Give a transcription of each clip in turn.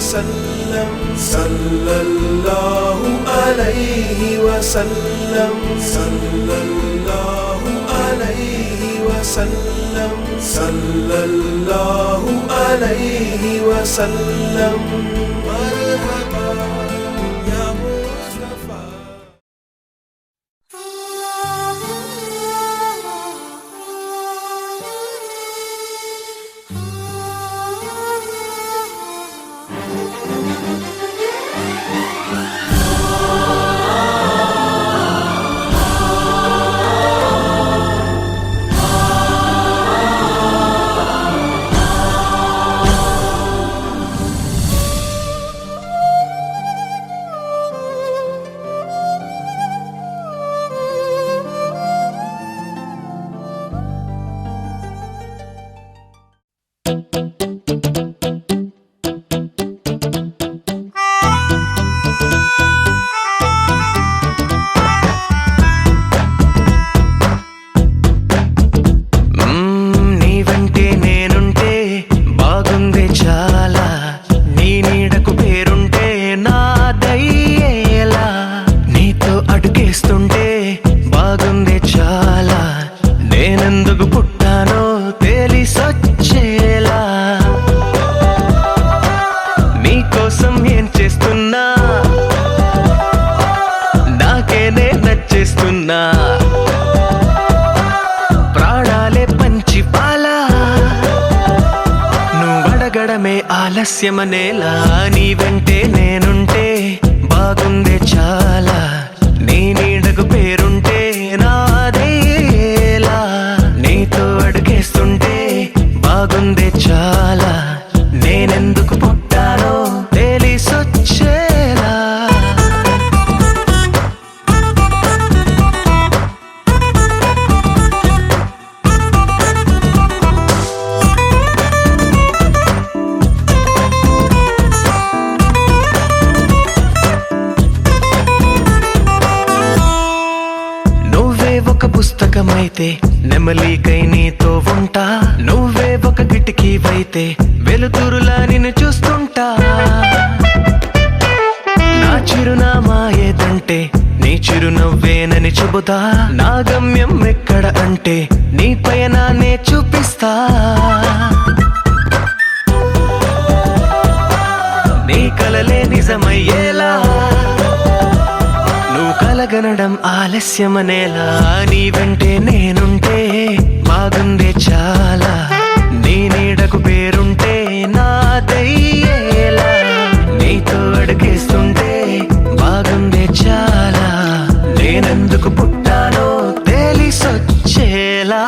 वसल्लम सल्लल्लाहु अलैहि वसल्लम सल्लल्लाहु अलैहि वसल्लम सल्लल्लाहु अलैहि वसल्लम मरहबा या मुस्तफा। ప్రాణాలే పంచిపాలా నువ్వడగడమే ఆలస్యమనేలా నీ వెంటే నేనుంటే బాగుందే చాలా నీ నీడకు పేరుంటే నాదేలా నీతో అడుగేస్తుంటే బాగుందే చాలా నేనెందుకు పుట్టానో తెలిసొచ్చేలా ఒక పుస్తకమైతే నెమలికై నీతో ఉంటా నువ్వే ఒక కిటికీవైతే వెలుతురులా నిన్ను చూస్తుంటా నా చిరునామా ఏదంటే నీ చిరునవ్వేనని చెబుతా నా గమ్యం ఎక్కడ అంటే నీ పయనాన్నే చూపిస్తా నీ కలలే నిజమయ్యేలా నువ్వు కలగనడం ఆలస్యమనేలా నీ వెంటే నేనుంటే బాగుందే చాలా నీ నీడకు పేరుంటే నాదయ్యేలా నీతో అడుగేస్తుంటే బాగుందే చాలా నేనెందుకు పుట్టానో తెలిసొచ్చేలా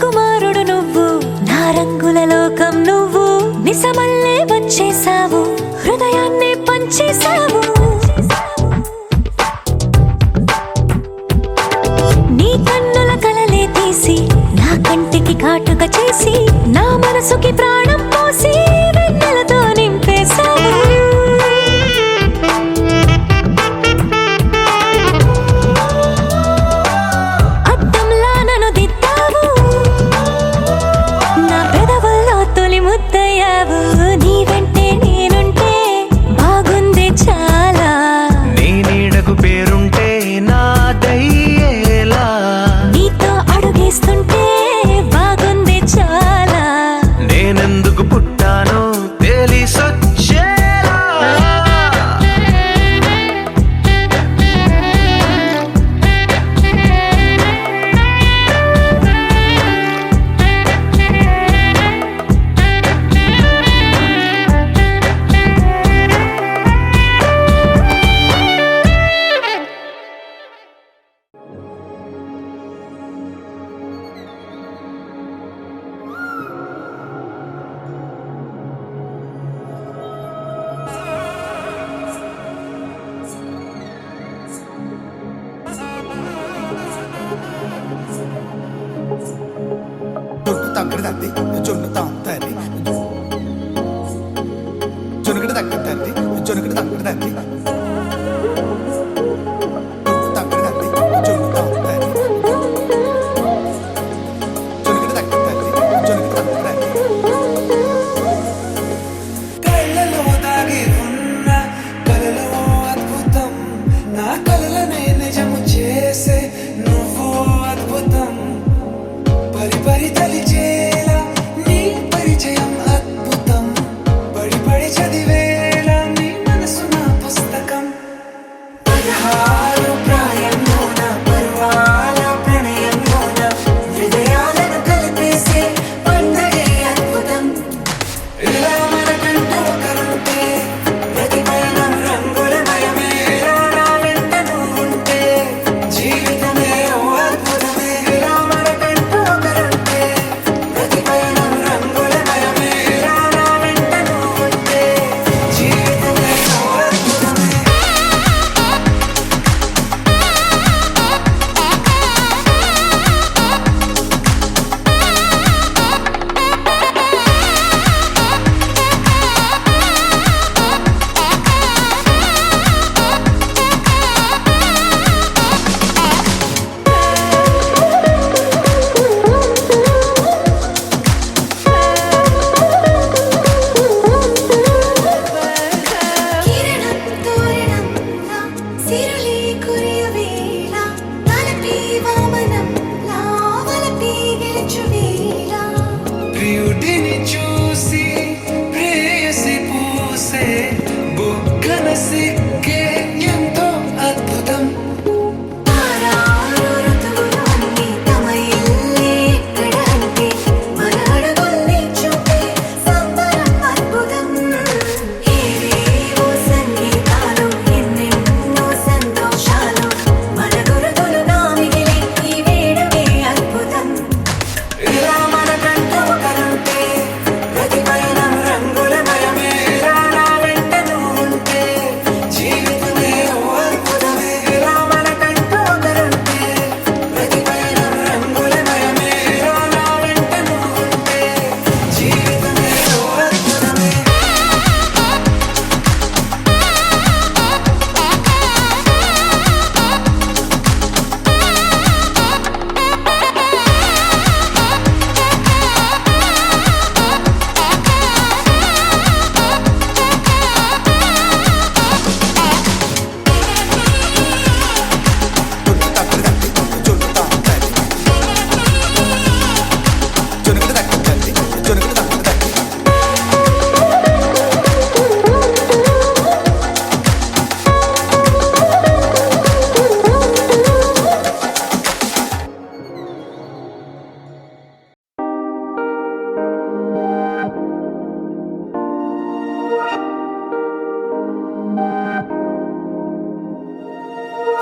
కుమారుడు నువ్వు నా రంగుల లోకం నువ్వు నిజమల్లే వచ్చేసావు హృదయాన్ని పంచేసావు నీ కన్నుల కలలే తీసి నా కంటికి కాటుక చేసి నా మనసుకి ప్రాణం పోసి వెన్నెలతో నింపేసావు నీ వెంటే నేనుంటే బాగుందే చాలా నీ నీడకు పేరుంటే నాదయ్యేలా నీతో అడుగేస్తుంటే బాగుందే చాలా నేనెందుకు పుట్టానో తగ్గడ తద్ది జొన్ను తాంతది జొనుగడ తగ్గడ తద్ది జొనుగడ తగ్గడ తద్ది తగ్గడ తద్ది జొన్ను తాంతది జొనుగడ తగ్గడ తద్ది జొనుగడ తగ్గడ తద్ది కళ్ళలో దాగి ఉన్న కలలో అద్భుతం నా కలలనే నిజము చేసే నువ్వు అద్భుతం పరి పరి తలిచేలా నీ పరిచయం అద్భుతం పడి పడి చదివేలా నీ మనసు నా పుస్తకం పదహారు ప్రాయంలోన పర్వాల ప్రణయంలోన హృదయాలను కలిపేసే పండగే అద్భుతం ఇలా మనకంటూ ఒకరుంటే ప్రతి పయనం రంగులమయమే ఇలా నా వెంట నువ్వుంటే జీవితమే ఓ అద్భుతమే ఇలా మనకంటూ ఒకరుంటే ప్రతి పయనం రంగులమయమే ఇలా నా వెంట నువ్వుంటే జీవితమే ఓ అద్భుతమే కిరణం తోరణంలా సిరులే కురియవేళ తలపి వామనంలా వలపి గెలుచువేళ ప్రియుడిని చూసి ప్రేయసి పూసే బుగ్గన సిక్కే ఎంతో అద్భుతం ఆరారు ఋతువులు అన్నీ తమ ఇల్లే ఎక్కడంటే మన అడుగుల్ని చూపే సంబరం అద్భుతం ఏవేవో సంగీతాలు ఎన్నెన్నో సంతోషాలు మన గురుతులుగా మిగిలే ఈ వేడుకే అద్భుతం ఇలా మనకంటూ ఒకరుంటే ప్రతి పయనం రంగులమయమే ఇలా నా వెంట నువ్వుంటే జీవితమే ఓ అద్భుతమే ఇలా మనకంటూ ఒకరుంటే ప్రతి పయనం రంగులమయమే ఇలా నా వెంట నువ్వుంటే జీవితమే ఓ అద్భుతమే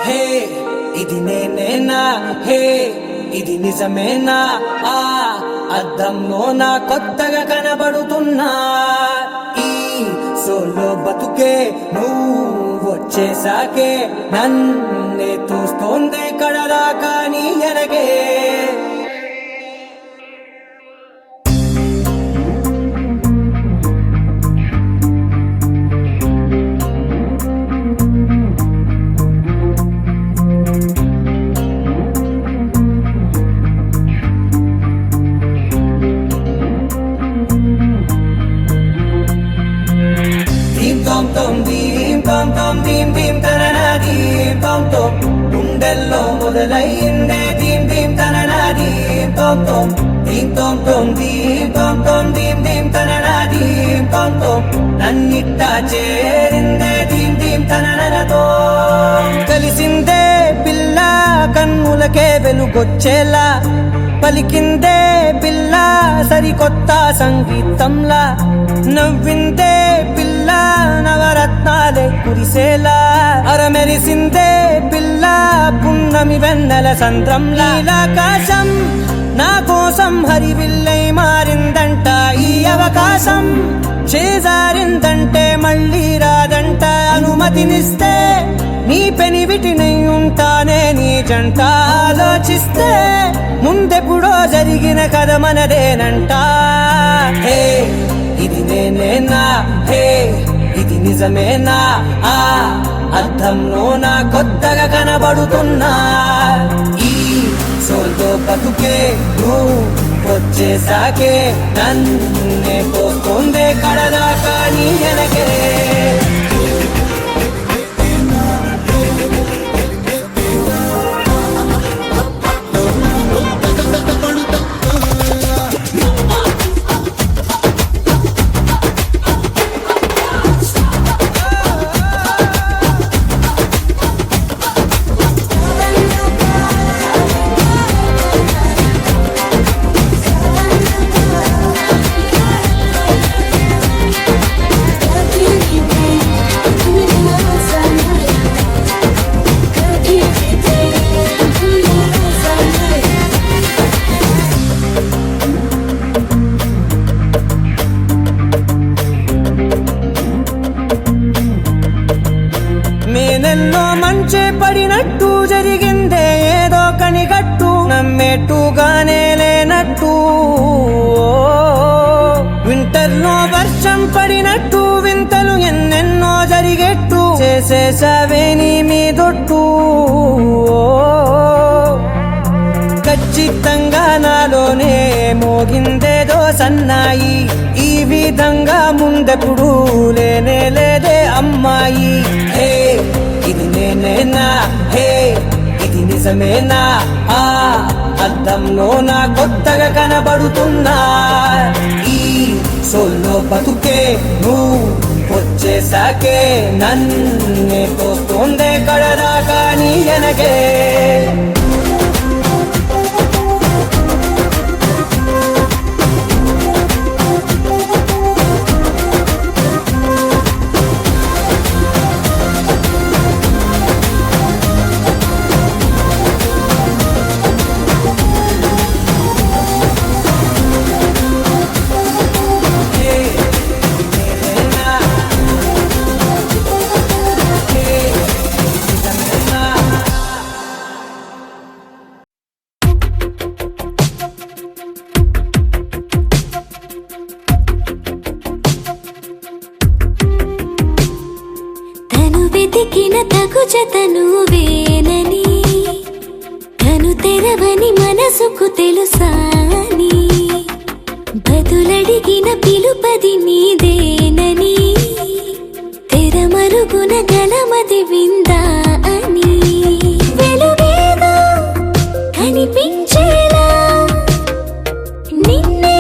హే ఇది నేనేనా హే ఇది నిజమేనా ఆ అద్దంలో నా కొత్తగా కనబడుతున్నా ఈ సోలో బతుకే నువ్వు వచ్చేసాకే నన్నే చూస్తోంది కడదాకా నీ ఎనగే దీం దీం తననా దీం తోం తోం గుండెల్లో మొదలైందే దీం దీం తననా దీం తోం తోం దీం తోం తోం దీం తోం తోం దీం దీం తననా దీం తోం తోం నన్నిట్టా చేరిందే దీం దీం తననతో కలిసిందే పిల్ల కన్నులకే వెలుగొచ్చేలా పలికిందే పిల్ల సరికొత్త సంగీతంలా నవ్విందే పిల్ల నవరత్నాలే కురిసేలా అరమెరిసిందే పిల్ల పున్నమి వెన్నెల సంద్రంలా ఆకాశం నా కోసం హరివిల్లై మారిందంట ఈ అవకాశం చేజారిందంటే మళ్ళీ రాదంట అనుమతినిస్తే నీ పెనివిటినై ఉంటానే నీ జంట ఆలోచిస్తే ముందెప్పుడో జరిగిన కథ మనదేనంట హే ఇది నేనేనా హే ఇది నిజమేనా ఆ అర్థంలో నా కొత్తగా కనబడుతున్నా ఈ సోల్తో బతుకే నువ్వు వచ్చేసాకే నన్నే పోతుందే కడదాకా నీ వెనకే నేనెన్నో మంచి పడినట్టు జరిగిందే ఏదో కనిగట్టు నమ్మేట్టుగానే లేనట్టు వింటర్లో వర్షం పడినట్టు వింతలు ఎన్నెన్నో జరిగేట్టు చేసేసావే నీ మీదొట్టు ఖచ్చితంగా నాలోనే మోగిందేదో సన్నాయి ఈ విధంగా ముందెప్పుడు లేనే లేదే అమ్మాయి హే ఇది నేనేనా హే ఇది నిజమేనా ఆ అద్దంలో నా కొత్తగా కనబడుతున్నా ఈ సోల్లో బతుకే నువ్వు వచ్చేసాకే నన్నే పోతుందే కడదాకా నీ వెనకే వెతికిన తగు జతను వేనని కను తెరవని మనసుకు తెలుసాని బదులడిగిన పిలుపది నీదేనని తెరమరుగున గలమది విందా అని వెలుగేదో కనిపించేలా నిన్నే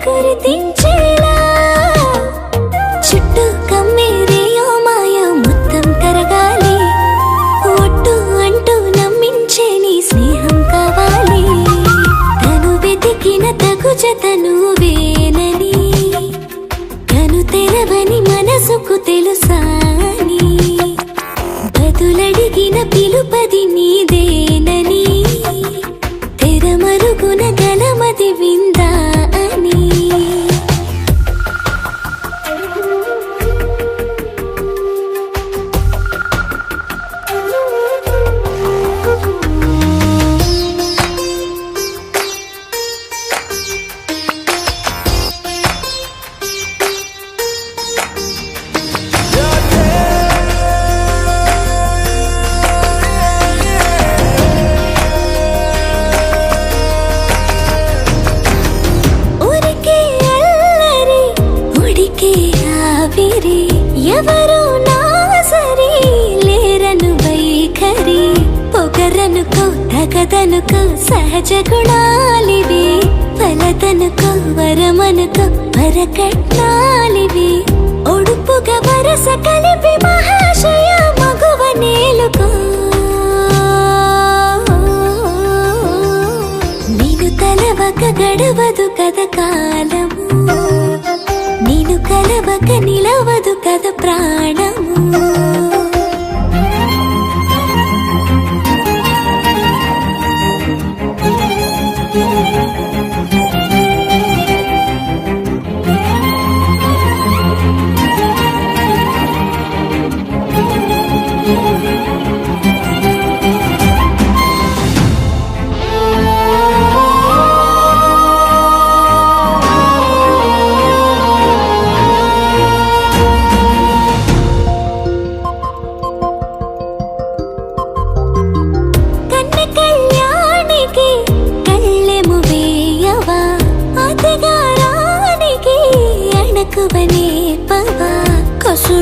గుర్తించేలా చుట్టూ కమ్మేరేయో మాయా మొత్తం కరగాలి ఒట్టు అంటూ నమ్మించే నీ స్నేహం కావాలి తను వెతికిన తగు జతను వేనని కను తెరవని మనసుకు తెలుసాని బదులడిగిన పిలుపది నీదేనని తెరమరుగున గలమది విందా అని ఎవరు నా సరి లేరను వైఖరి పొగరనుకో తగదనుకో సహజ గుణాలివి ఫలతనుకో వరమనుకో వరకట్నాలివి ఒడుపుగా వరస కలిపి మహాశయ మగువ నేలుకో నీను తలవక గడవదు కథ కాలము నీను కలవక నిలవదు కథ ప్రాణము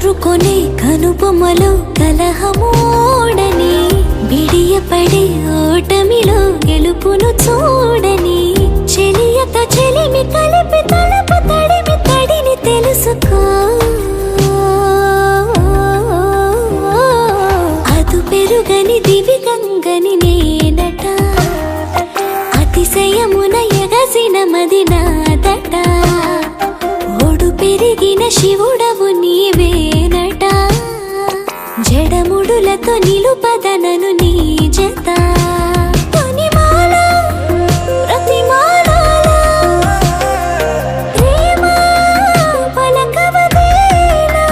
కోరుకొనే కనుబొమ్మలో కలహమోడని బిడియపడే ఓటమిలో గెలుపును చూడని చెలియత చెలిమి కలిపి తలపు తడిమి తడిని తెలుసుకో అదు పెరుగని దివి గంగని నేనట అతిశయమున ఎగసిన మది నాదట ఓడు పెరిగిన శివుడవు నీవేనట జడముడులతో నిలుపదనను నీ జత తొనిమాల ప్రతిమాలాల ప్రేమ పలకవదేనా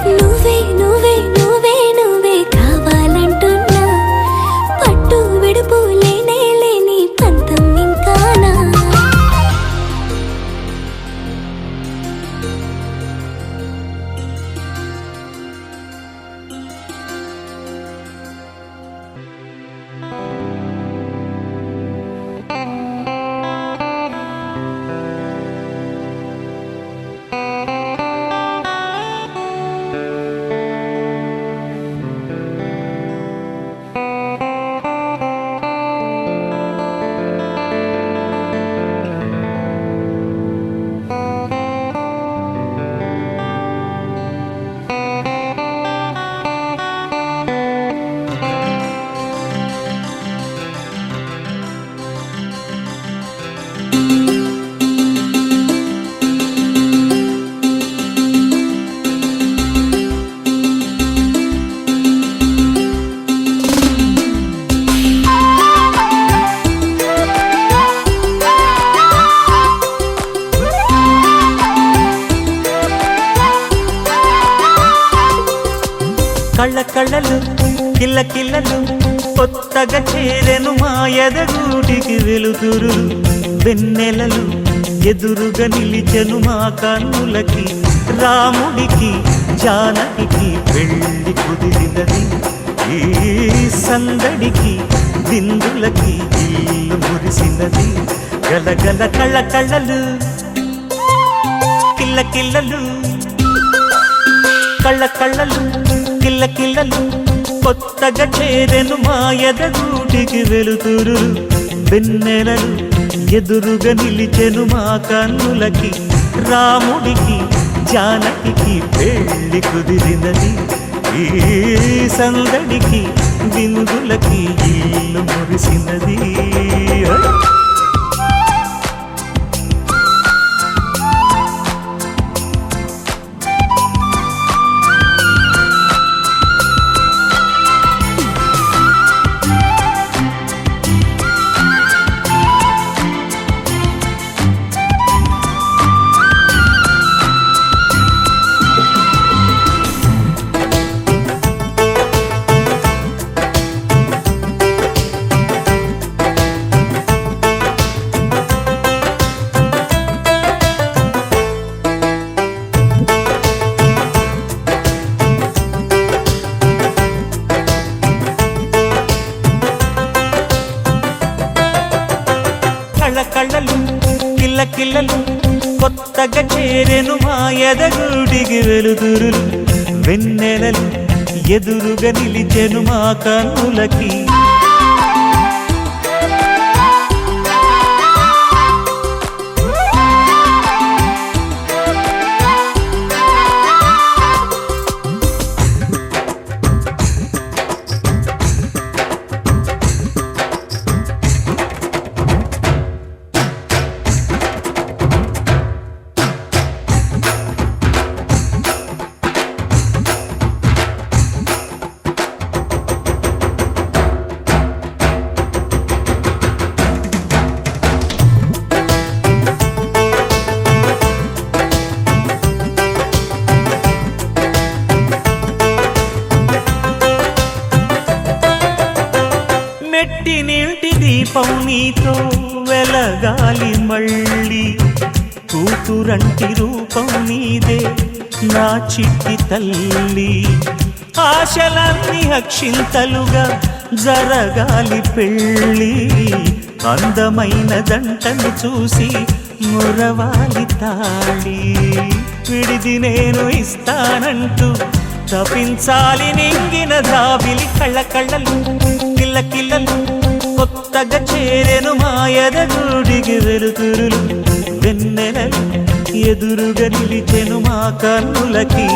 నువ్వే నువ్వే నువ్వే నువ్వే కావాలంటున్నా పట్టు విడుపు లేనే లేని పంతం ఇంకానా కళ్ళ కళ్ళలు కిల్ల కిల్లలు కొత్తగా చేరెను మా ఎదగూటికి వెలుతురు వెన్నెలలు ఎదురుగా నిలిచెను మా కన్నులకి రాముడికి జానకి పెళ్లి కుదిరినది ఈ సందడికి విందులకి ఇల్లు మురిసినది గలగల కళ్ళ కళ్ళలు కిల్ల కిల్లలు కళ్ళ కళ్ళలు కిల్ల కిల్లలు కొత్తగా చేరెను మా ఎదగూటికి వెలుతురు వెన్నెలలు ఎదురుగా నిలిచెను మా కన్నులకి రాముడికి జానకి పెళ్లి కుదిరినది ఈ సందడికి విందులకి ఇల్లు మురిసినది కళ్ళలు కిల్ల కిల్లలు కొత్తగా చేరెను మా ఎదగూటికి వెలుతురులు వెన్నెలలు ఎదురుగా నిలిచెను మా కన్నులకి మెట్టినింటి దీపం నీతో వెలగాలి మళ్ళీ కూతురంటి రూపం నీదే నా చిట్టి తల్లి ఆశలన్నీ అక్షింతలుగా జరగాలి పెళ్ళి అందమైన దంటను చూసి మురవాలి తాళి విడిది నేను ఇస్తానంటూ తపించాలి నింగిన జాబిలి కళ్ళ కళ్ళలు కిల్ల కిల్లలు కొత్తగా చేరెను మాయద గుడికి వెలుతురులు వెన్నెలలు ఎదురుగా నిలిచెను మా కన్నులకి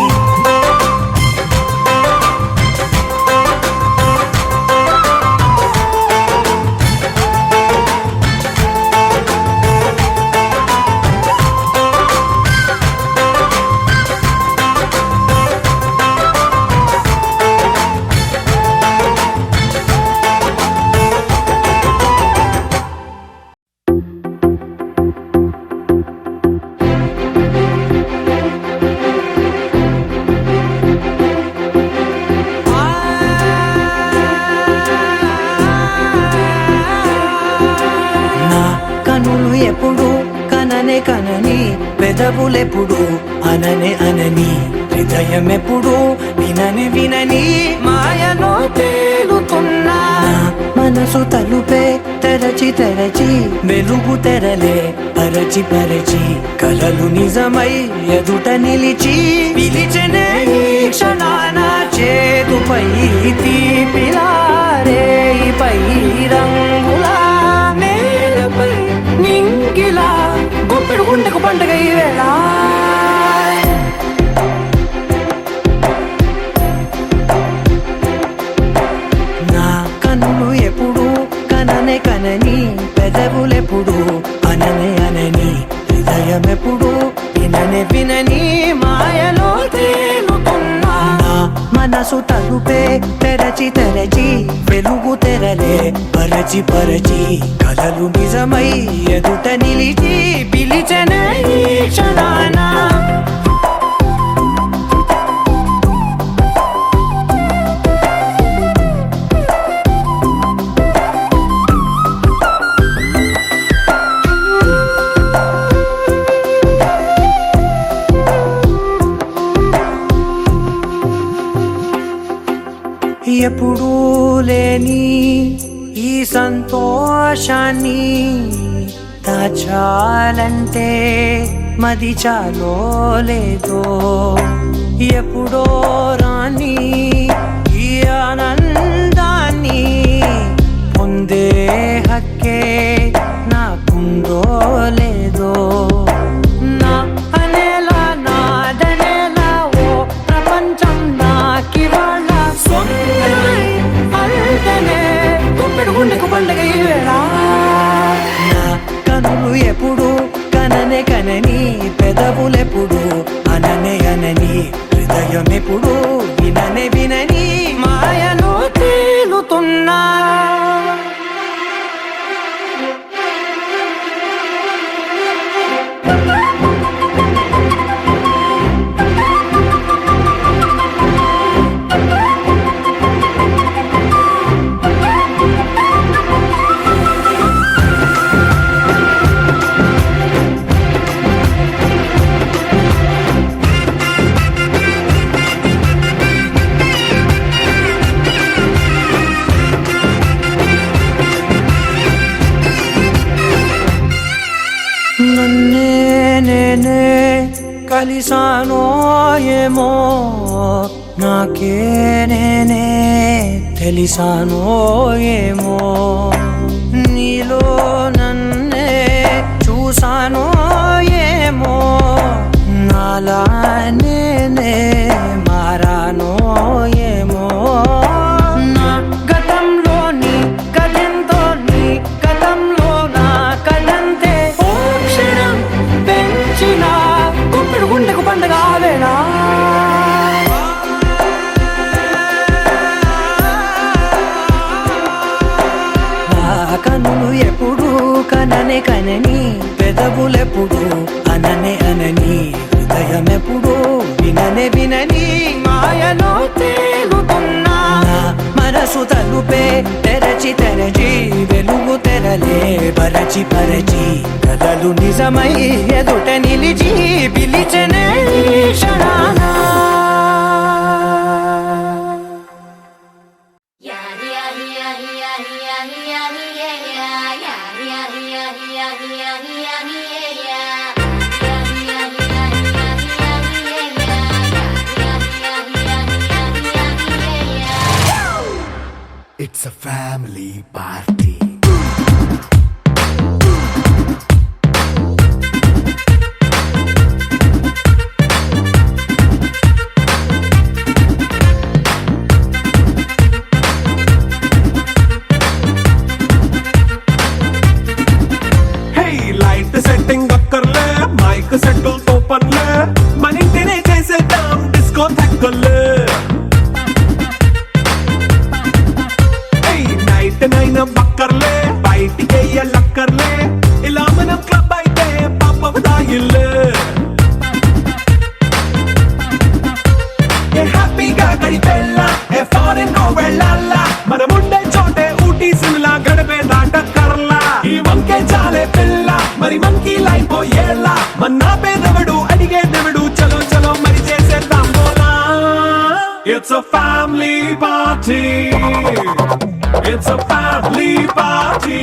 కనులు ఎప్పుడు కననే కనని పెదవులెప్పుడు అననే అనని హృదయం ఎప్పుడు వినని వినని మాయలో తేలుతున్నా మనసు తలుపే తెరచి తెరచి వెలుగు తెరలే పరచి పరచి కలలు నిజమై ఎదుట నిలిచి పిలిచెనే ఈ క్షణాన చేతుపై తీపిలారే పై రంగులా నేలపై నింగిలా గుప్పెడు గుండెకు పండుగ ఈ వేళ నా కన్నులు ఎప్పుడు కననే కనని పెదవులెప్పుడు అననే అనని హృదయం ఎప్పుడు విననే వినని మాయలో తేలుతున్నా మనసు తలుపే తెరచి తెరచి వెలుగు తెరలే పరచి పరచి కలలు నిజమై ఎదుట నిలిచి పిలిచెనే ఈ క్షణాన ఎప్పుడూ లేని ఈ సంతోషాన్ని దాచాలంటే మది చాలో లేదో ఎప్పుడో రాని ఈ ఆనందాన్ని పొందే హక్కే నాకుందో లేదో నా అనేలా నాదనేలా ఓ ప్రపంచం నాకివాళ సొంతమై అల్దనే గుప్పెడు గుండెకు పండుగ ఈ వేళ నా కనులు ఎప్పుడు కననే కనని పెదవులెప్పుడు అననే అనని హృదయం ఎప్పుడు విననే వినని మాయలో తేలుతున్నా నన్నే నేనే కలిసానో ఏమో నాకే నేనే తెలిసానో ఏమో నీలో నన్నే చూసానో ఏమో నాలా నేనే మారానో ఏమో నా గతంలోని కథంతో నీ గతంలో నా కథంతే ఓ క్షణం పెంచిన గుప్పెడు గుండెకు పండుగ వేళ కనులు ఎప్పుడు కననే కనని పెదవులెప్పుడు అననే అనని హృదయం ఎప్పుడు విననే వినని మాయలో తేలుతున్నా మనసు తలుపే తెరచి తెరచి వెలుగు తెరలే పరచి పరచి కలలు నిజమై ఎదుట నిలిచి పిలిచెనే ఈ క్షణాన It's a family party. Hey, light setting అక్కర్లే మైక్ సెట్టు తో పనులే మన ఇంటినే చేసేద్దాం డిస్కో థక్కర్లే నైట్ నైన్ బక్కర్లే బయటికి లక్కర్లే ఇలా మనం క్లబ్ అయితే పాప దాయిల్లే హ్యాపీగా గడిపెళ్ళ ఏ ఫారెన్ వెళ్ళాల మనం ఉండే చోటే ఊటీ సిమ్లా గడిపే దాటక్కర్లా ఈ వంకే చాలే పిల్ల మరి మంకీ లైఫ్ ఏళ్ళ మన్నా పేదవడు అడిగేదెవడు చలో చలో మరి చేసేద్దాం బోలా it's a family party. It's a family party.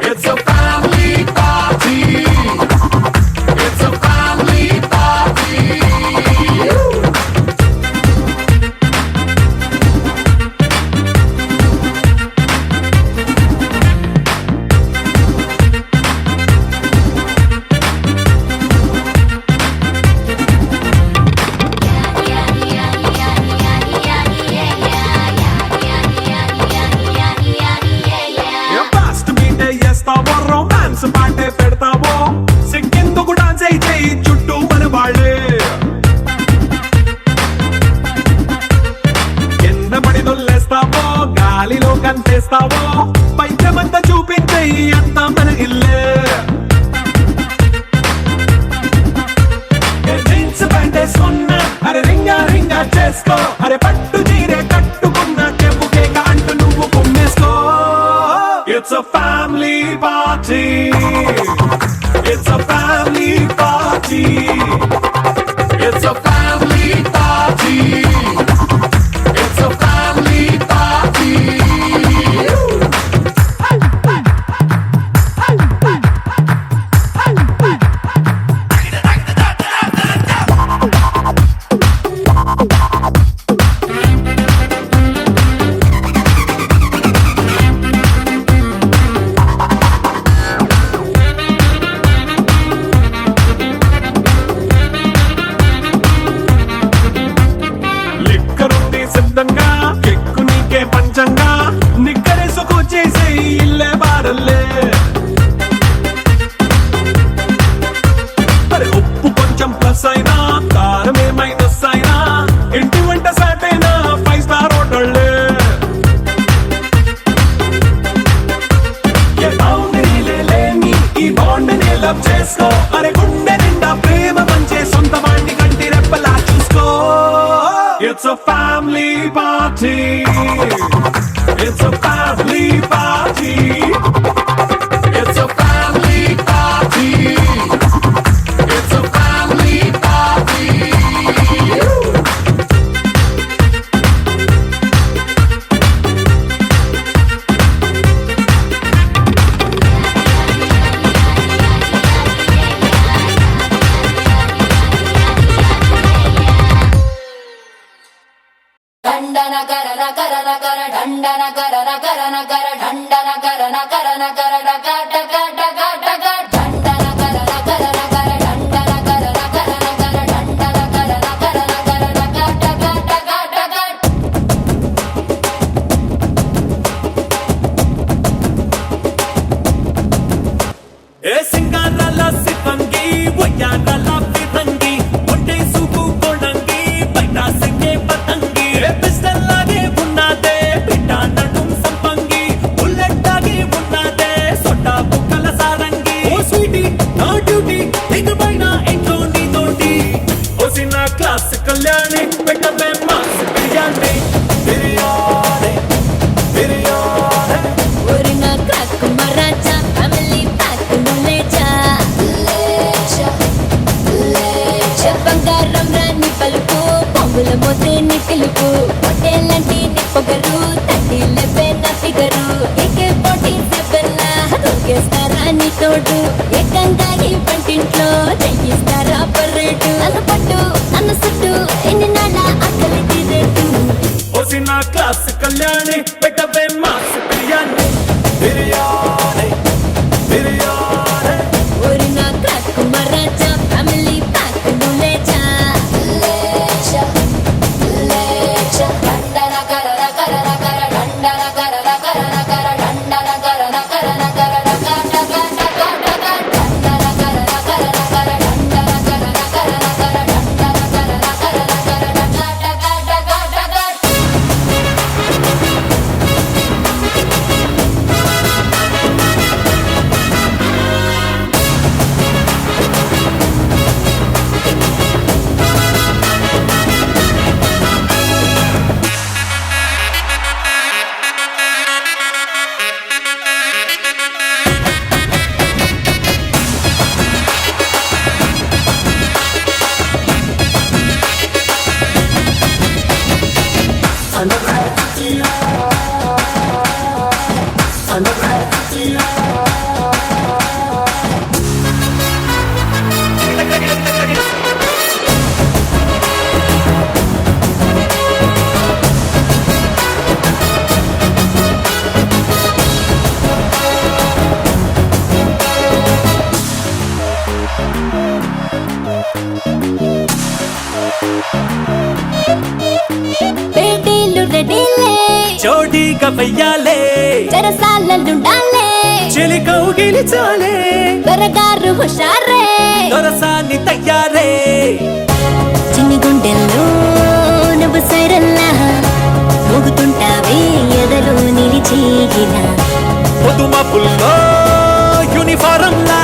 It's a family party. It's a family party. Fast beat చేస్తావో రొమాన్స్ పాటే పెడతావో సిగ్గెందుకు డాన్స్ చేయి చుట్టూ మన వాళ్ళే కింద పడి దొల్లేస్తావో గాలిలో కంటేస్తావో పైకమంతా చూపించేయి అంతా మన ఇల్లే జీన్స్ ప్యాంట్ వేసుకున్నా అరే రింగా రింగా చేసుకో అరే పట్టు చీరే కట్టుకున్న చెప్పు కేక అంటూ నువ్వు కుమ్మేసుకో. It's a family party. It's a family party. It's a family party. It's a family party. లిక్కరుంది సిద్ధంగా కెక్కు నీకే పంచంగా నిక్కరేసుకు చేసే ఇల్లే బారల్లే అరే ఉప్పు కొంచెం ప్లస్ అయినా కారమే మైనస్ అయినా ఇంటి వంట సాటైనా 5 స్టార్ హోటళ్ళే ఏ బౌండరీలే లేని ఈ బాండ్ని లవ్ చేసుకో అరే గుండె నిండా ప్రేమ పంచే సొంత వాణ్ణి కంటి రెప్పలా చూసుకో. It's a family party. It's a family party. It's a family party. It's a family party. దండన కరన కరన కర దండన కరన కరన కర దండన కరన కరన కర డక డక డక డక దండన కరన కరన కర దండన కరన కరన కర దండన కరన కరన కర డక డక డక డక ఏ సింగారాల సిప్పంగి వయ్యారాల ఫిరంగి ఒంటే సూపు కొడంగి బయట సింగే పతంగి ఏ పిస్తల్లాగే ఉన్నదే బిడ్డ నడుం సంపంగి బుల్లెట్ లాగే ఉన్నదే సొట్ట బుక్కల సారంగి ఓ స్వీటీ నా డ్యూటీ ఇక పైన ఇంట్లో నీతోటి ఓ సిన్న క్లాస్ కళ్యాణి పెట్టవే మాస్ బిర్యానీ బిర్యానీ బిర్యానీ ఒరిన క్రాక్ మరాచా ఫ్యామిలీ ప్యాక్ లేచా లేచా బంగారం రాని పలుకు పొంగుల మోతే నీ పిలుపు పొట్టేలంటి నీ పొగరు తట్టి లెబ్బే నా ఫిగరు ఏకే 47 దొరికేస్తారా నీ తోడు ఏకంగా ఈ పంటింట్లో చెయ్యిస్తారా పర్రేటు నన్ను పట్టు నన్ను సుట్టు ఎన్ని నాళ్ళ ఆకలి తీరేటు ఓ వచ్చిన క్లాస్ కళ్యాణి పెట్టవే మాస్ బిర్యానీ బిర్యానీ బిర్యానీ ஒரு நாள் கிராக் மராஜா ஃபேமிலி பேக் டுலேச்சா లేచా లేచా డండన కరన కరన కర డండన కరన కరన కర డండన కరన కరన కర డక డక డక డక డండన కరన కరన కర డండన కరన కరన కర డండన కరన కరన కర డక డక డక డక పేటీలు రెడీలే జోడీగా వెయ్యాలే చెరసాలలుండాలే చెలి కౌగిలి చాలే దొరగారు హుషారే దొరసాన్ని తయ్యారే చిన్ని గుండెల్లో నువ్వు సైరల్లా మోగుతుంటావే ఎదలో నిలిచి ఇలా పొదుమపుల్లో యూనిఫారం లా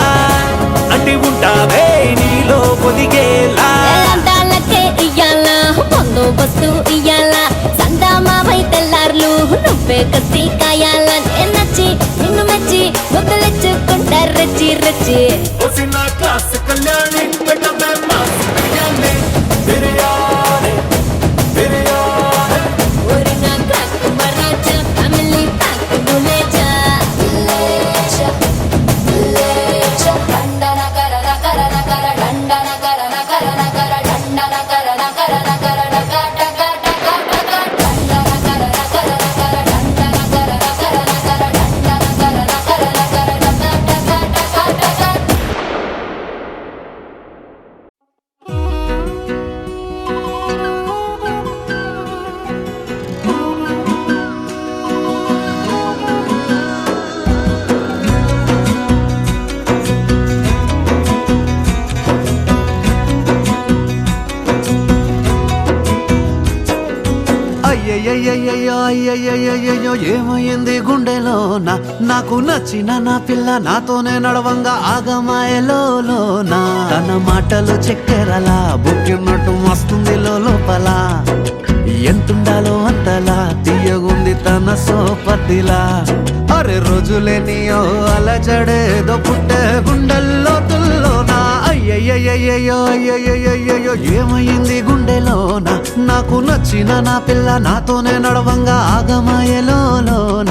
అంటి ఉంటావే నీలో పొదిగేలా అందాలకే ఇయ్యాల బందోబస్తు ఇయ్యాల సందామావై తెల్లార్లు నువ్వే కత్తి కాయాల నచ్చి నిన్ను మెచ్చి మొదలెచ్చుకుంటా రచ్చి రచ్చి వచ్చిన క్లాస్ కళ్యాణి పెట్టవే మాస్ బిర్యానీ బిర్యానీ బిర్యానీ ஒரு நாள் கிராக் மராஜா ஃபேமிலీ பேక్ டுలేచా లేచా లేచా డండన కరన కరన కర డండన కరన కరన కర డండన కరన కరన కర డక డక డక డక డండన కరన కరన కర డండన కరన కరన కర డండన కరన కరన కర డక డక డక డక అయ్యయ్యయ్యయ్యో అయ్యయ్యయ్యయ్యో ఏమైంది గుండెలోన నాకు నచ్చిన నా పిల్ల నాతోనే నడవంగా ఆగమాయలోన తన మాటలు చక్కెరలా బుక్కినట్టు మస్తుంది లోపల ఎంతుండాలో అంతలా తీయగుంది తన సోపతిలా అరే రోజులేనియో అలజడేదో పుట్టే గుండెల్లో తుల్లోనా అయ్యయ్యయ్యయ్యో అయ్యయ్యయ్యయ్యో ఏమైంది గుండెలోన నాకు నచ్చిన నా పిల్ల నాతోనే నడవంగా ఆగమాయలోన